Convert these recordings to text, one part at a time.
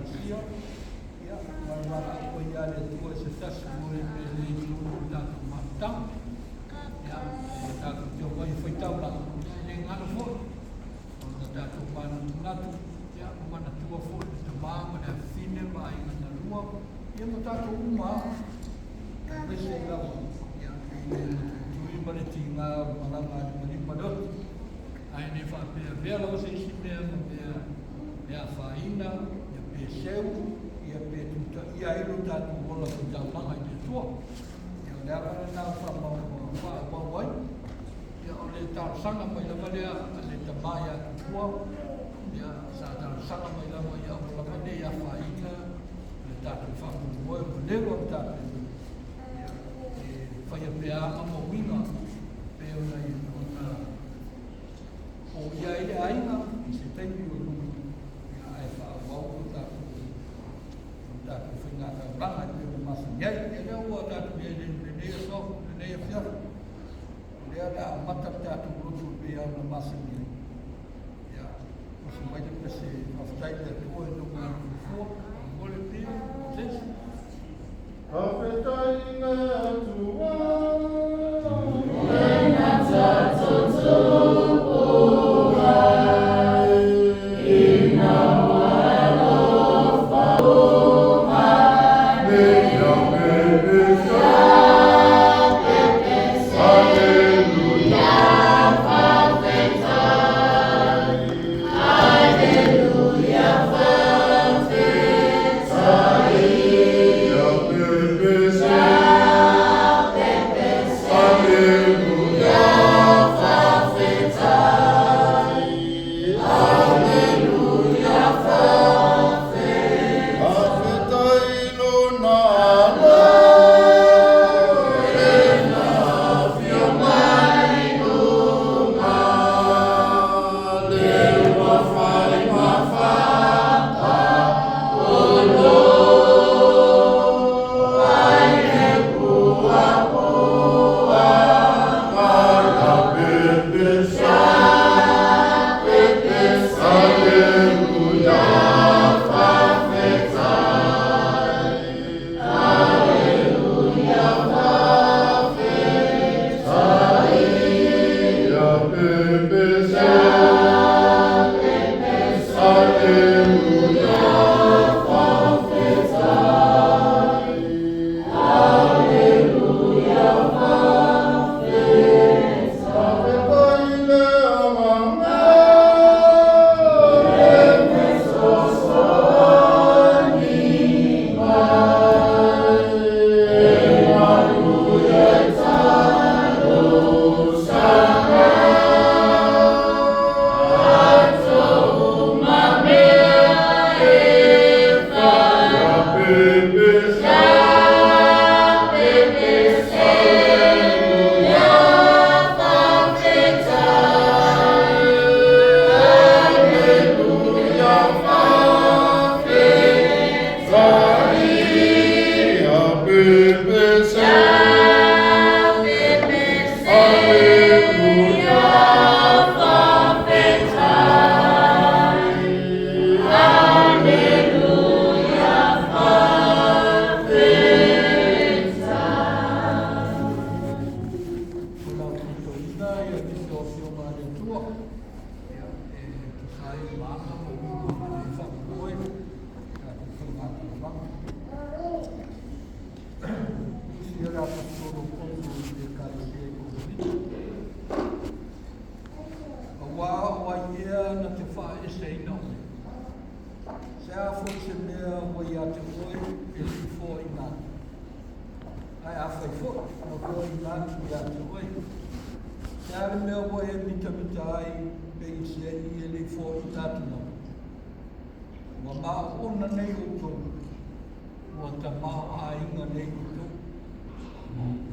ekalesia, ia marama ko ia le tua se tasi mo le pele tūru tātou matang, ia tātou tio mai whaitau la, le ngana fo, o na tātou mana tunatu, ia mana tua fo, te māma le whine ma i ngana rua, ia mo tātou uma, mese lau, ia tui mariti ngā malanga ni maripadot, ai ne whapea vea lau se isi mea ma mea whaina, ia pe seu, ia pe tuta, ia ilo tātou hola ku tāulanga i te tua. Ia lea kare nā whamau wai, ia o le tāu sanga mai lama lea, a le tamai a tua, ia sa tāu sanga mai lama ia o lama ne ia whaina, le tātou whamu moe mo lero tātou. Ia whaia pea ama winga, peo nei o nā o ia ele ainga, i se teimi o nungu, ia ai whaawau o tātou whaingata o ranga, i peo masa ngai, e leo ua tātou ia le nea so, le nea whiara, lea rea mata tātou rotu pea o na masa ngai. Ia, o se mai te pese awhtai le tua e nungu i kufua, o mole pia, o tesi. Awhtai ngā tua, Wena tātou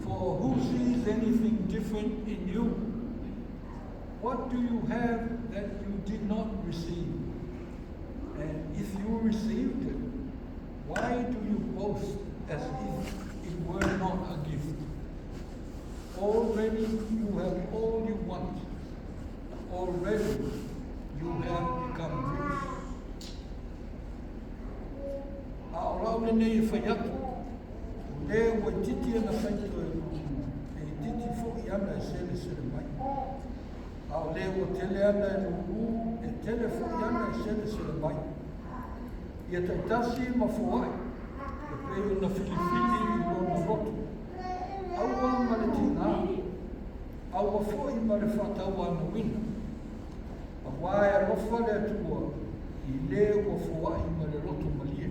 For who sees anything different in you? What do you have that you did not receive? And if you received it, why do you boast as if it were not a gift? Already you have all you want. Already you have become rich. le nei e whai atu. Le ua titi ana whaito e titi fōi ana e sele sele mai. Ao le ua tele ana e lulu e tele fōi ana e sele sele mai. Ia taitasi ma fōai. E pei una filifili i lona rotu. Aua ma le tina. Aua fōi ma le whatau ana wina. Awa e rofa le atua i le ua fōai ma le rotu malie.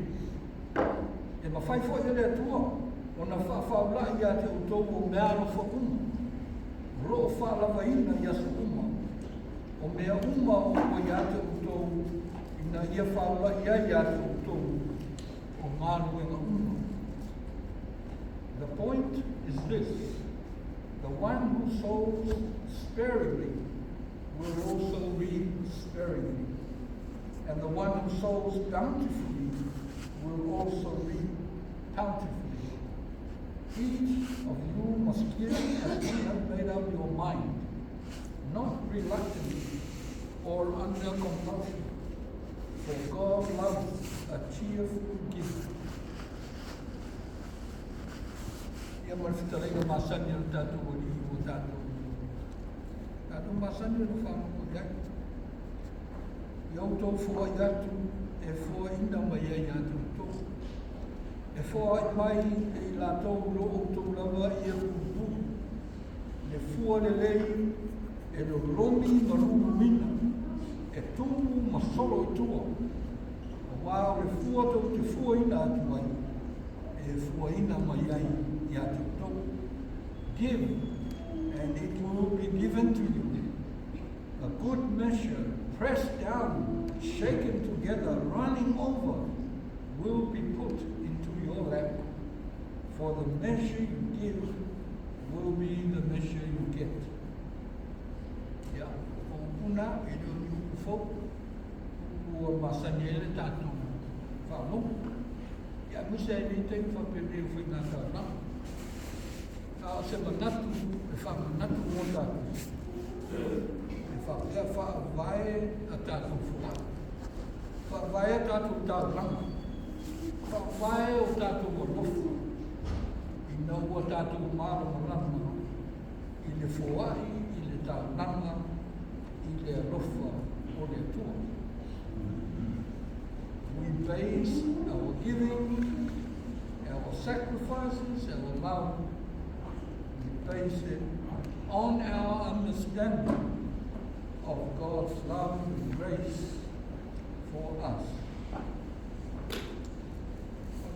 E ma fai fōi le atua. O na whaafawla i a te utou o mea rofa uma. Ro'o whaalawa ina i asu uma. O mea uma o i a te utou ina ia whaala i a te utou o ngāruenga uma. The point is this. The one who sows sparingly will also reap sparingly. And the one who sows bountifully will also reap bountifully. Each of you must give as you have made up your mind, not reluctantly or under compulsion, for God loves a cheerful giver. Ia marwhitarenga masani o tātou o lihi o tātou. Tātou masani o whanau o iai. Iau tō fua i atu e fua ina mai ai atu tō. E fua mai e la tau lo o tau lava i e kutu. Le fua le lei e lo lomi maru mina. E tumu ma solo i tua. O wao le fua tau te fua ina atu mai. E fua ina mai ai i atu tau. Give, and it will be given to you. A good measure, pressed down, shaken together, running over, will be put into your lap. For the measure you give will be the measure you get. Ya, o una e do ni fo o masaniele tatu falo. Ya musa ni te fa pe me foi na na. Ta se manatu e fa manatu mo tatu. E fa ya fa vai a tatu fo. Fa vai a tatu ta lang. Fa vai o tatu mo lofu. Ina o tatu maro mo lama. Ile foai, ile ta langa, ile rofa o le tua. We base our giving, our sacrifices, our love, we base it on our understanding of God's love and grace for us.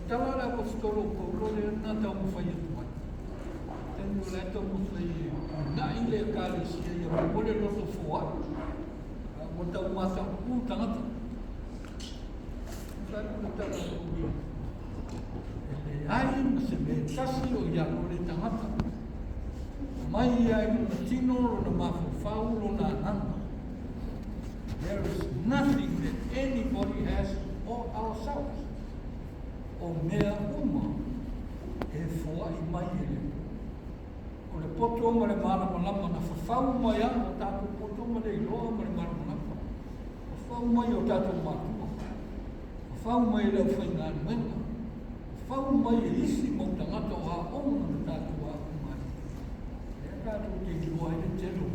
Tala la apostolo Paulo le na tau mwhai atuai. Tenu le tau mwhai na ile kāresia ia mwole roto fua. Mo tau mata u tangata. Mwhai kua tala ui. E ai ma se me tasi o ia le tangata. Mai ai na tino lo na mawhawhau lo na nanga. There is nothing that anybody has or ourselves. O mea uma e fua i mai ele. O le poto ma le marama lama na whawhau mai a o tātou poto ma le iloa ma le marama lama. Whawhau mai o tātou mātua. Whawhau mai le whai ngā ruenga. Whawhau mai e isi mo tangata o a ona na tātou a umai. E tātou te iloa i le telo.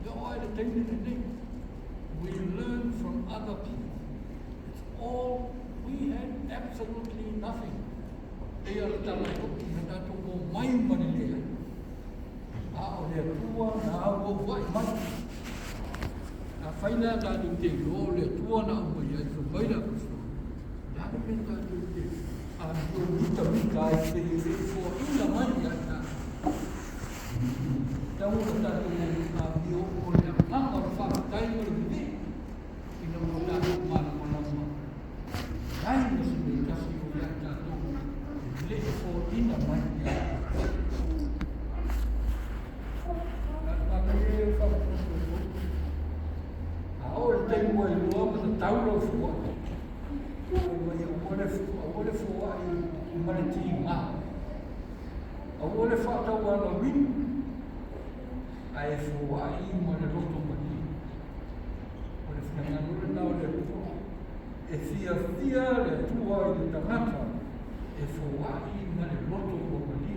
Te oa i le teine ne nei. We learn from other people. It's all we had absolutely nothing. E ala tala e oki na tātou ko mai mani lea. A o lea tua na au o wai mai. A whaina tātou te o lea tua na au mai ai whaila kusto. Nāna me tātou te a o mita ai te e fo ina mai ai tā. Tau o tātou a mio o lea nganga o whakatai o le mene. Ina mo tātou mana mo lama. Ai no se me kasi o ia tātou, e le e fo ina mai ia. Naka e whakaposto. A o le teimu e lua ma ta tauro fua. A o le fua i mareti ngā. A o le whātau ana winu. A e fua i ma le roto mani. O le whananganure nao le roto. E fia le tua i le tangata e fōai ma le loto o mali.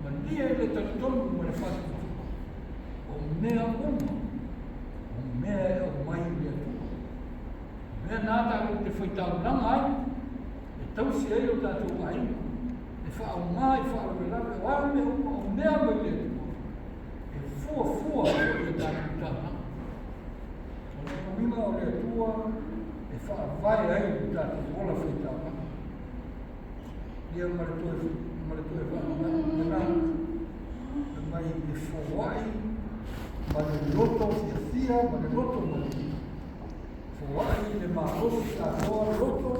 Ma lia le tatonu ma le whatu. O mea uma. O mea o mai le atua. Mea nāta o te whaitau nanga ai. E tausi ei o tātou ai. E whao mai, whao le lawe. O ame o mea mai le atua. E fua o le tātou tāna. O le kamima o le atua. E whao vai ai o tātou ola whaitau nanga. Ia maratoe whanau, mai e whawai, ma le loto fia, ma le loto mani. Whawai le maroto tātoa loto,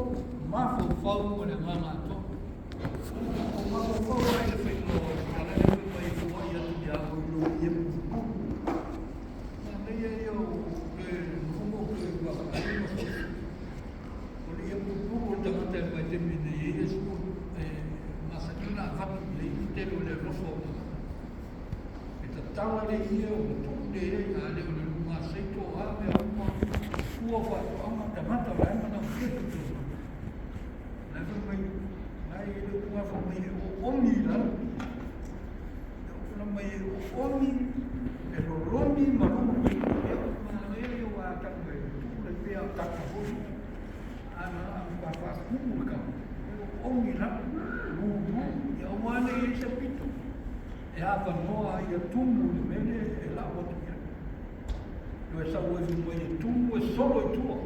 mawhau ma le mama ato. O mawhau ai le whainoa, kana e mai whawai atu i ako i lo i e pupu. Nā nei e o le whungo ke waka, o le e pupu o tamata e mai te mine e e spu. Masakina vatu le itero le rofo e ta tawa le ia o tuku le ia a le o le lunga seito a me a uma fua whatu ama ta mata la ema na whietu tu na tu mai na i le unga wha mai o omi la na mai o omi e roroni marumi e o manere o a taku e tuku le pia taku hosu ana a wha kumu ka omi la e o wane e se pito. E apa noa i a tumu le mene e la watu ia. Io e sa ue vimu e tumu e solo i tua.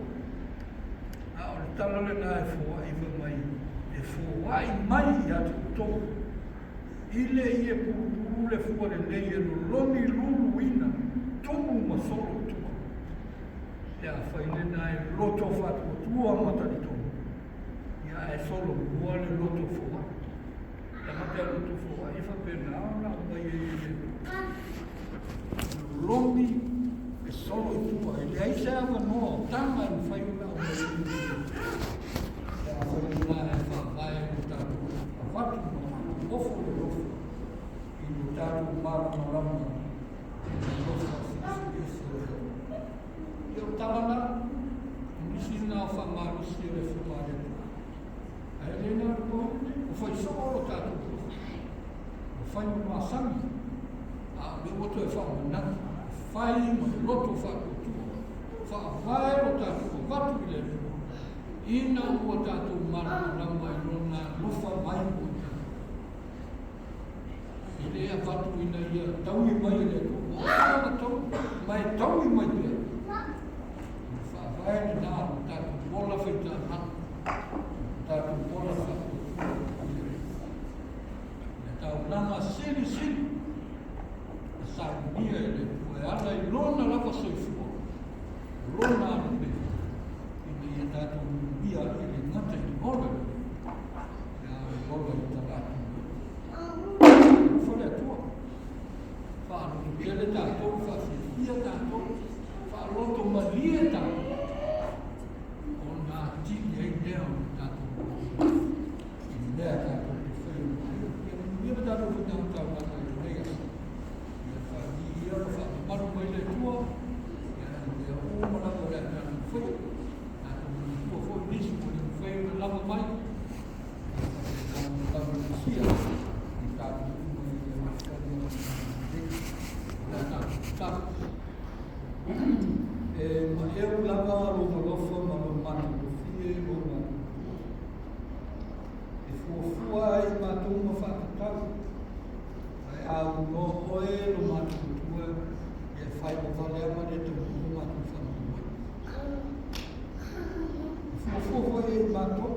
A o le tala le na e fua i va mai. E fua i mai i atu tō. Ile i e puru le fua le nei e loni lulu ina. Tumu ma solo i tua. E a fai le na e loto fatu o tua matari tō. Ia e solo mua le loto fua. Tamate loto fua. I fa pena ona o mai e lomi e solo i tua. E le aise awa noa o tanga i fai una o mai e a fai una e fa vai o tātu. A watu no ofo le lofo. I no tātu mara no rama. I lofo a fisi. I o talana. Nisi nā wha marusi le whamare. Ai reina ko o fai so o tātu. O fai no asami. A me o to e wha mana. Fai mo loto wha kutu. Wha vai o tātu o watu i le. Ina o tātu mara rama i rona lufa mai o tātu. I lea watu ina ia tau i mai le ko. O tāna tau. Mai tau i mai le. Wha vai ni nā o tātu. Mola whita nā. Tātu mola whaku. E tau langa siri. E sāku nia e le. E ala i lona lava soifua. Lona anu me. I tātu bia i le ngata i mola. E a mola i tātu. Whare atua. Whaanu kele tātou. Whawhia tātou. Whaaloto malie tātou. O nā tini ei nea o tātou. I nea tātou te whaio. Ia me tātou whanau tātou i reia. Ia whahi ia whahi maru mai le tua. Ia o marama rea tātou whaio. Tātou ni tua whoi nisi mo ni whaio na lava mai. Tātou lava ni sia. I tātou tua i le whaio na tātou tātou. Ma eu lava lo malofa ma lo manu fie lo manu. E fua i matu ma whakatau. Ai au no oe lo manu tua. E whai mo vale ama le te munu matu whanua. Fua i matu.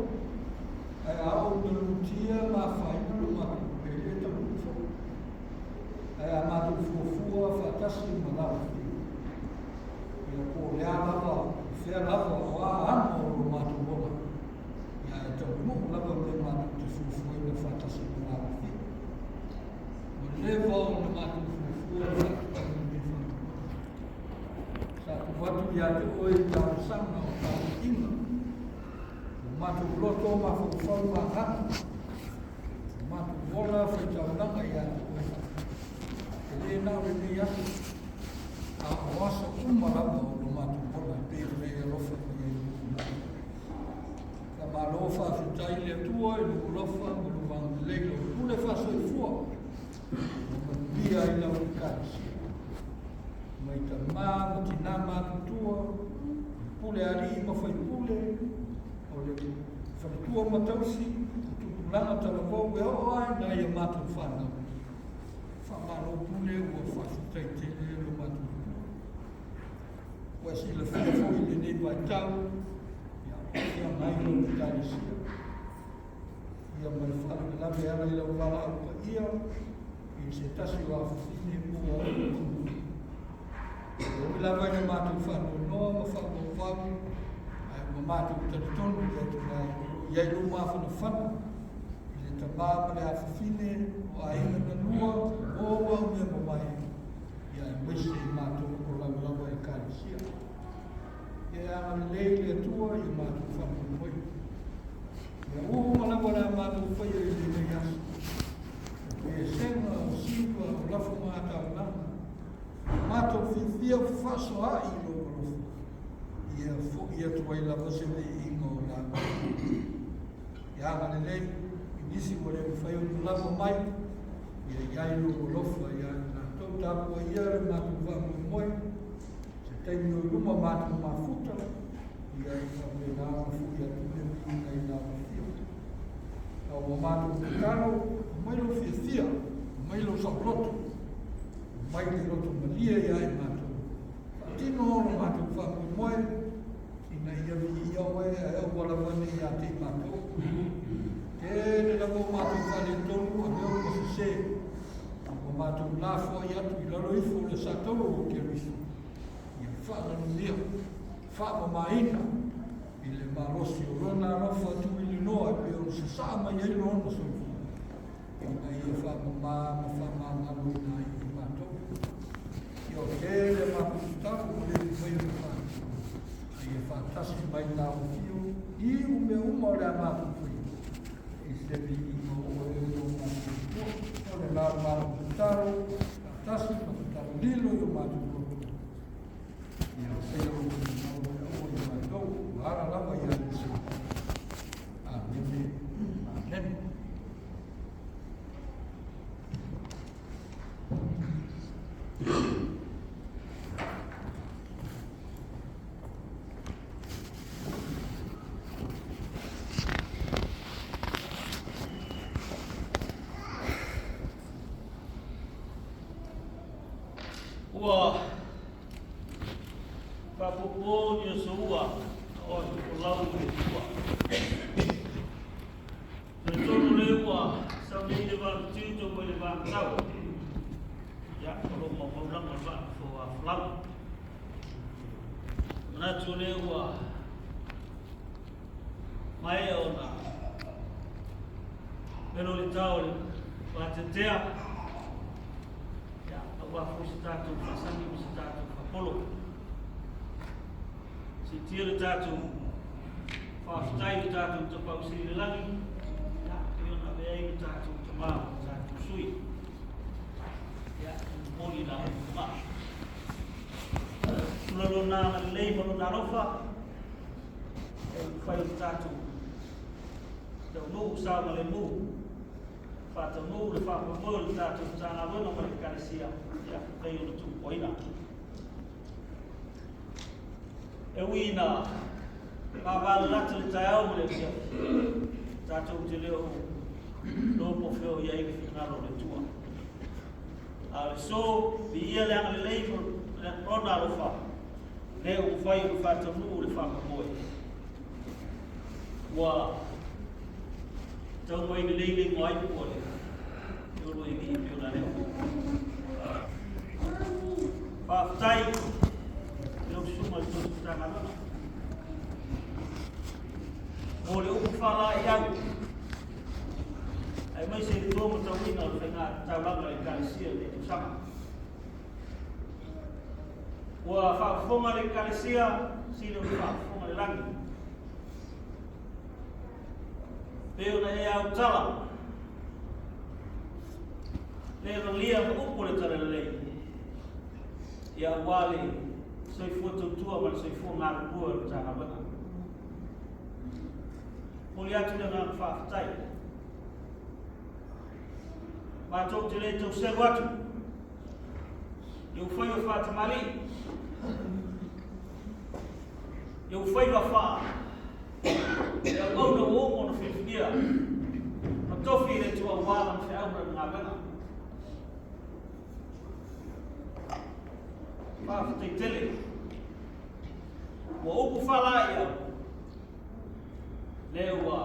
Ai au me lutia ma whai lo matu. E le te munu. Ai a matu fua whakasi ma lau fie. Ko lea lava, whea lava o a ama o lo matu mola. Ia e tau mo lava me matu te fufuai na whatasi mo lava whi. O lewa o le matu fufuai na whatasi me whanua. Sa ku watu ia te oi tāu sanga o tāu inga. O matu loto ma fufuai ma hana. O matu mola whai tāu langa ia te oi hana. E le nā rene atu. A oasa umarama o lo matu mola pere mea lofa mea i luku. Ka ma lofa fitai le tua i luku lofa, vang le lo pule fa so fu dia ina o kasi mai ta ma ti na ma tu pule ali ma foi pule o le fa tu ma tausi tu langa ta lo we o ai na ia ma tu fa na fa ma lo pule o fa te te lo ma tu o si le fa fo le ne ba tau ya mai lo kasi ia mai fa la ve ala ila wala o ia i se tasi wa fini mo o la vai ma tu fa no ma fa mo fa ai ma tu te tonu ia tu mai ia lu ma fa no fa ile ta ba ma le fini o ai na lua o wa me mo mai ia mai se ma tu o la vai ka sia ia ma le le tua ia ma tu fa mo mo o mana bona ma tu fa ia le ia e sema o sipa o la fumata o la mato fifia faso a i lo ia tuai la vose me ingo la ia ngane lei inisi mo le fai o la mai ia lo lofa ia na tau tapu ia le mato va mo moi se tei no luma mato ma futa ia ia me na fu ia tu le ia na o mato caro mai lo fia mai lo saproto mai lo to malia ia e mato tino lo mato fa moi ina ia vi ia we e o la vani ia te mato e le mo mato fa le tonu o meu ko se o mato la fo ia tu lo ifo le satolo che riso ia fa no dia fa ma ina ile marosi rona no fa tu ile no a pe o se sa ma ia no no so ina ia fa ma na no na i ma to io che le ma sta o le fai fa ia fantastico mai na o fio i o meu mo le ma tu fui e se vi no o le la ma taro fantastico taro lilo io ma tu io sei o ara la vai a dizer amém amém ua papopo ni sua o lau ni tua le tonu le ua sa me le va tito mo le va tau ya lo mo mo lang va fo a flam na tu le ua mai ona pero le tau le va te ya wa fu statu fasani statu apollo si tira tatu fa stai tatu to pa si langi ya io na vei tatu to ma tatu sui ya moni la ma sulo na lei mo na rofa fa tatu to no sa ma le mu fa to no le fa mo tatu sana no ma le carecia ya kai o tu poina e wina ma va la tu tao mo le sia ta tu te leo no po feo ya i finalo le tua a so bi ia le ang le mo le rona lo fa le o fai o fa tu no le fa mo wa tau mai le le ngoi po le yo lo i ni yo na le Faftai, eu suma de todos os trabalhadores. Olha, eu vou falar e algo. Aí, mas ele toma o tamanho na final, está lá na Ecalesia, ele sabe. O a foma da Ecalesia, se não faz, foma de langue. Eu não é ao tala. Eu não lia o por entrar na lei. Ia wale sei foto tua mas sei fo ngar buor ta habana. Mulia tu dengan fa tai. Mātou te rei tau selu atu. Iu whai o whātamari. Iu whai wa wha. Iu au na o mona whiwhia. Ma tofi re tua wāna whi aura ngā wenga. Whāwhitei tele. Wa upu whala i au. Leo wa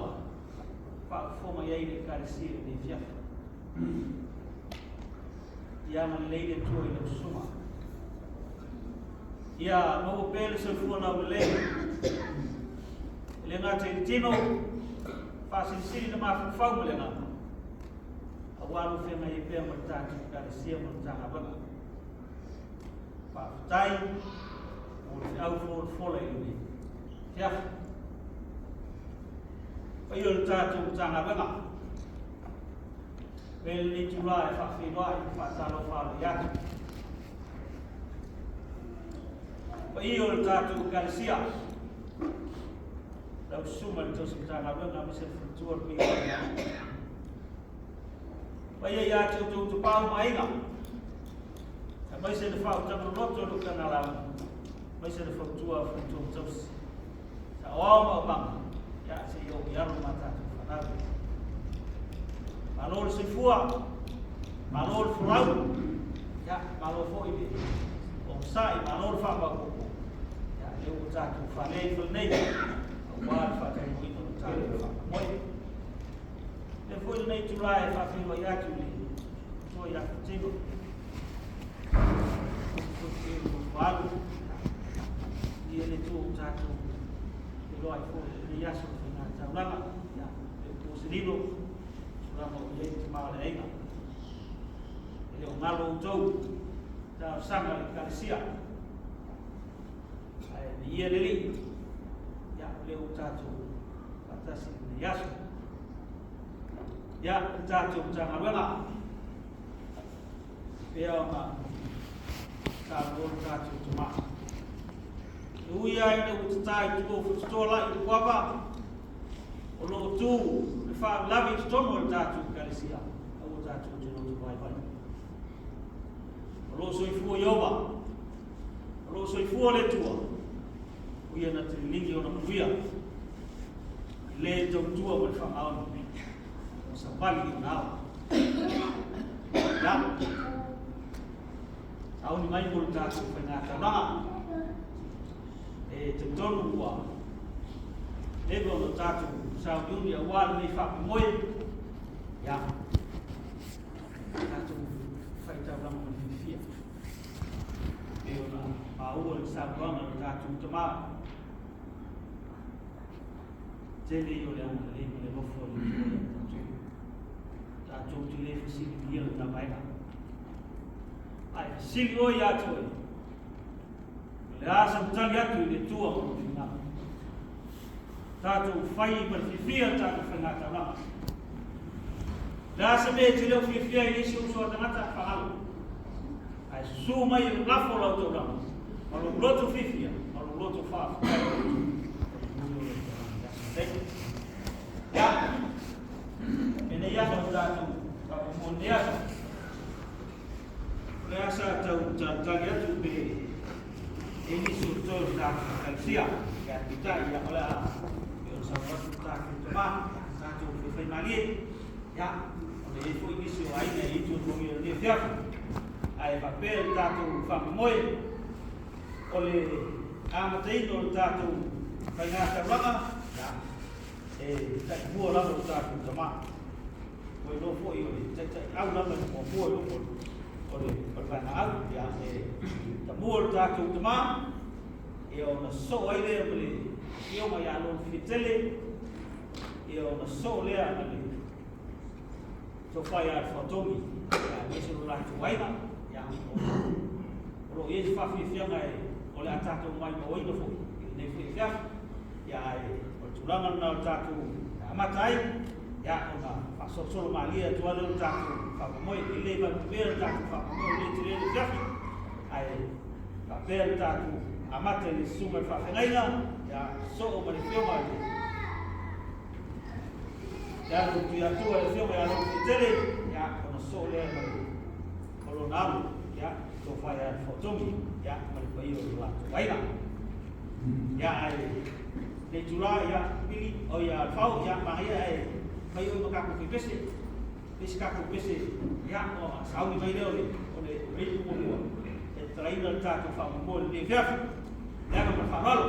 whakawhoma iei ne kāresia ne whiawha. Ia ma leile tua i lau suma. Ia mau pēle sa fua nau leile. Le ngā te tino, whasinsiri na mawhawhau me le ngā. A waru whenga i pēr ma tātu kāresia ma tāha wanga. Whawhatai, o te au whole i ni. Whiawha. Pai o le tātu tāha wanga. Pēle ni tūrai whawhinoi, whātalo whāle atu. Pai o le tātu kāresia. Lau suma le tausi tāna runga me se whutua pia. Pai e atu tau te pāu mainga. E mai se le whau tamu roto ruka na lau. Mai se le whutua tausi. Ta oama o manga. Ia se i o i aru ma tātu whanau. Malo le se fua. Malo le furau. Ia, malo fo i le. O sai, malo le whama koko. Ia, leo o tātu whanei whanei. Wāre whakai mo ino tāre whakamoi. Le fwoi nei tūrai whawhiwa i atu li. Toi atu tino. Wālu. I ele tū tātu. E loa i fwoi ni yaso i ngā tauranga. Ia, le pōsilino. Turama o iei te maale einga. Ele o ngalo o tau. Tā sanga i kāresia. Ni ia leli. Leo tātou patasi ni yaso. Ia tātou tanga wenga. Pea o ngā tātou tātou tuma. Ui ai ne o tatai tuko whutola i tukwapa. O lo tū me wha lawi tutono o tātou kāresia. Au o tātou tino tu vai vai. O lo soifua iowa. O lo soifua le tua. Uia na te lingi o na manuia. Le tau tua mai whakaona. O sa pali o nāwa. Ia. Auni mai mōru tātou whai ngā tauranga. E te tonu ua. Lewe o na tātou sao iuni a wāle nei whakamoe. Ia. Tātou whai tauranga mai whiwhia. E o na maua le sao wanga na tātou tamaa. Tele o le anga le le mofo le tō. Tātou te le whisiri kia o tā maina. Ai, sili o i atu e. Le asa mtali atu i le tua o whina. Tātou whai i mara whiwhia tātou whaingata rama. Le asa me te leo whiwhia i isi usua tangata whangalo. Ai, su mai i lafo lau tō rama. Maro roto whiwhia, maro roto whaafu. Ya, ini ya saudara kemudian rasa tahu jaga tu be ini sudah dah siap kan kita yang olah yang sahabat kita cuma satu finali ya oleh itu ini suainya itu bumi dia siap ai papel satu famoi oleh amatin satu pengasah lama ya tak buat lah kita cuma, boleh lupa ini, tak awal lah mau buat lupa, boleh berpanau ya, tak buat tak cuma, ia nak soal dia boleh, ia maya lon fitele, ia nak soal dia boleh, supaya fotomi, ya mesti orang cuai lah, yang kalau ia fafi fiangai, oleh atas tu mai mau ini pun, ini fiaf, ya tulangan na tātou amatai, ya ona pasosolo malia tuala tātou whakamoe, ile ba pēr tātou whakamoe, le te rere jafi, ai pēr tātou amate le sunga whawhengaina, ya so o mani whioma le. Ya rutu ya tua le whioma ya rutu tere, ya ona sole colonado ya to fire for zombie ya malpayo wa waila ya ai de jura ya pili o ya fau ya bahaya ai payo maka ku pese ka ku pese ya o saudi mai le ole rei ku mo e traído ta to fa mo de fef ya ka fa malo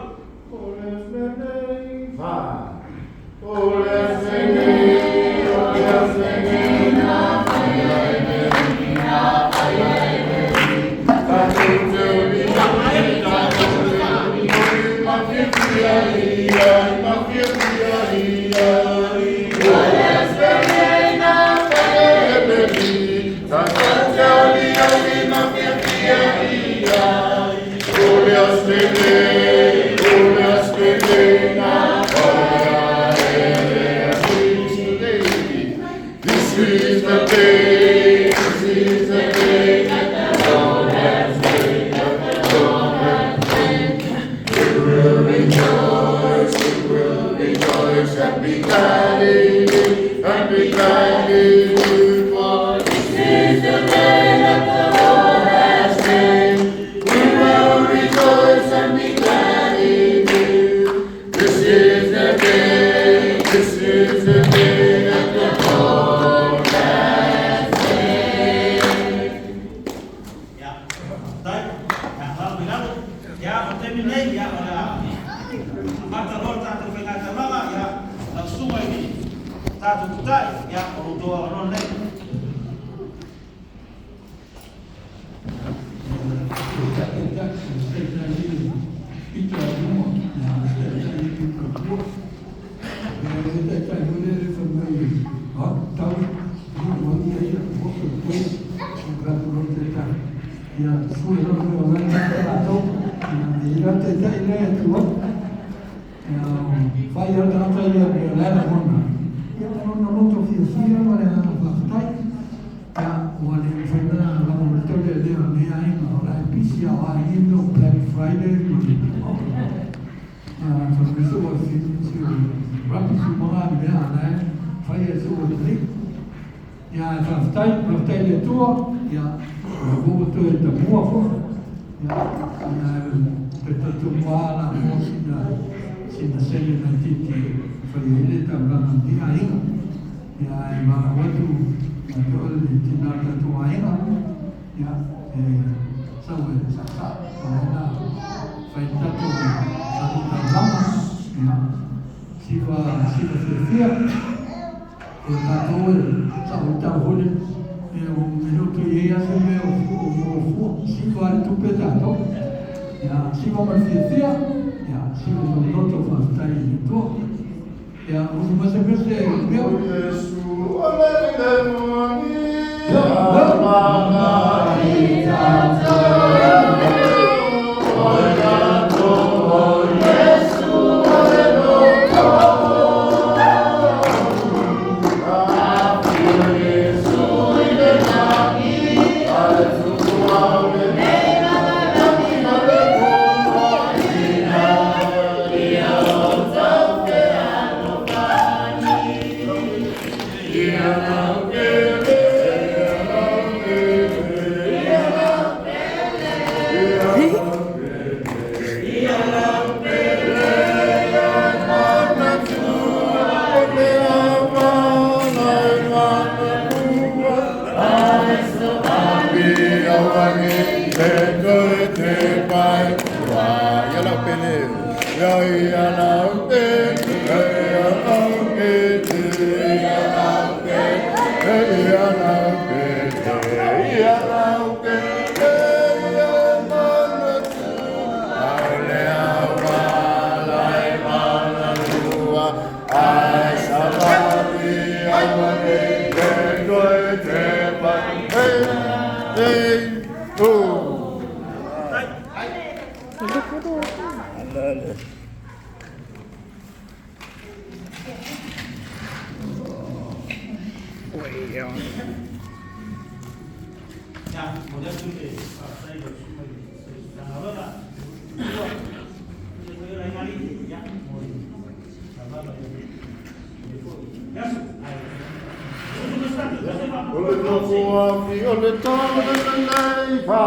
Holy Ghost. moa fi o le tala nei pa.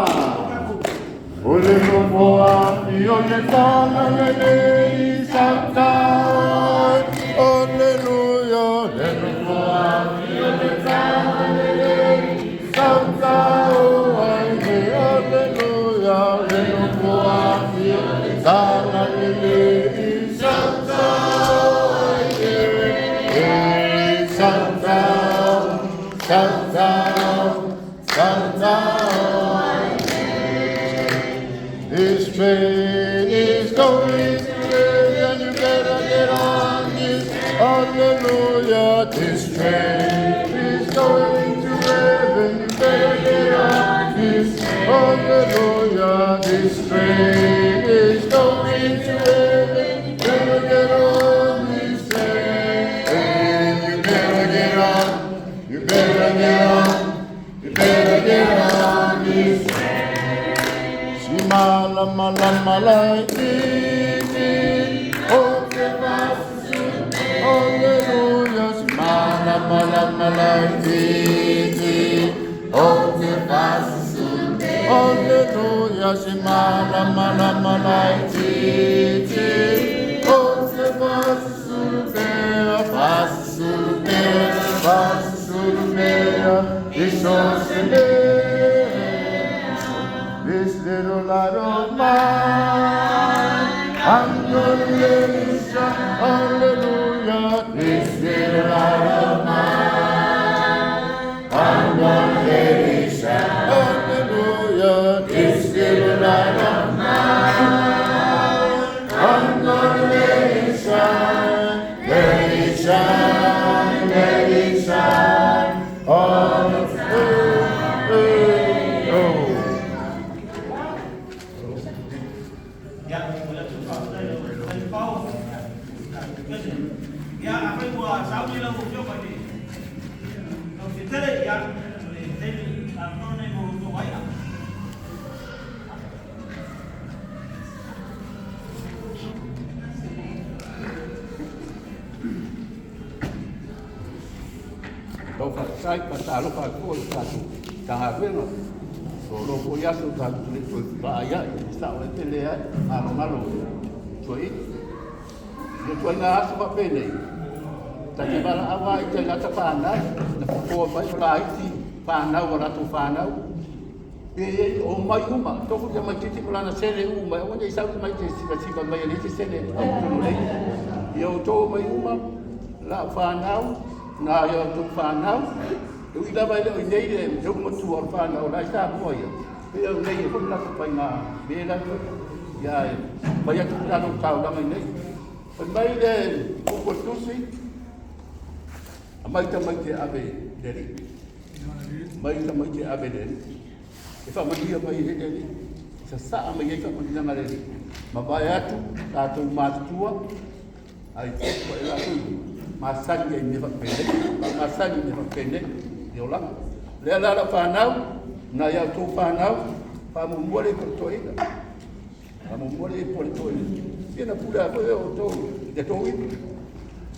O le moa fi o le tala nei santa. Alleluia. Le moa fi o le tala nei santa. Alleluia. Le moa fi o le tala nei santa. Santa, Santa, Santa, this train is going to heaven, and you better get on this. Hallelujah, this train is going to heaven, you better get on this. Hallelujah, this train is going to heaven, you better get on this train. You better get on, you better get on, you better get on this train. Shimala mala mala iti, oh que pasu, hallelujah. Shimala mala mala iti, oh que pasu, hallelujah. Shimala mala mala iti, oh que pasu, pasu, pasu, this little light of mine, I'm gonna let it shine, hallelujah. This little light of mine, I'm gonna let it shine, hallelujah. This little light of mine, I'm gonna let it shine, let it shine, let it shine. Oh, Tau whakasai pa tālo pa koi tātu taha wena. So loko yaso tātu le tui whaaya i sao le tele ai alo malo tui. Ia tui ngā aso pa pene. Ta te wala awa i te ngata whanau. Na kukua mai wala iti whanau wa rato whanau. E o mai uma, toku te mai titi kulana sere uma. O wanda i sau mai te siva mai ali te sere au tunu lei. Ia o tō mai uma la whanau. Nā ia tō whanau, e ui lawa leo i nei re, tō motu o whanau, lai tā moia. Pea o nei e whanu naka pai ngā mera koe, ia e, mai atu tāno tāu lama i nei. Pai mai re, koko tusi, a mai ta mai te awe deri. Mai ta mai te awe deri. E whamalia mai he deri, sa saa mai e whamalia nga deri. Ma vai atu, tātou mātua, ai tōkwa e la tui. Masani ni fakpene, masani ni fakpene, yola. Le la whanau, na ia tō whanau, whamumore ko toina. Whamumore ko toina. Tēnā pura koe o tō, te tō ipu.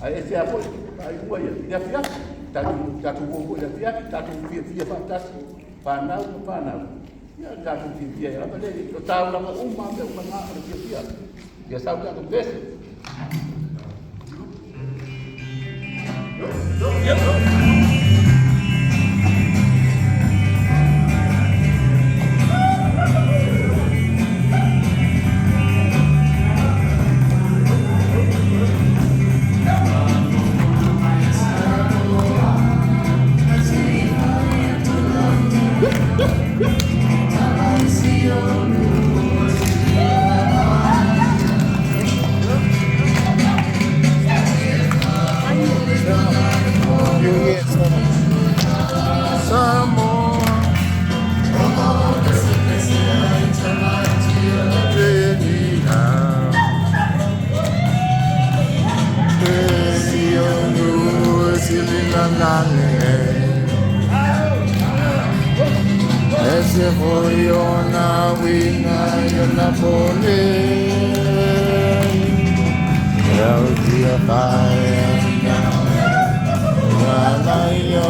Ai e sea koe, ai ua ia, ia fia, tatu wongo ia fia, tatu fia whatasi, whanau ko whanau. Ia tatu fia ia, apa lere, o tāu lama uma, me uma ngā, fia. Ia sau tatu pese. Yep. Ese foi ona winga na pole. El dia vai na yo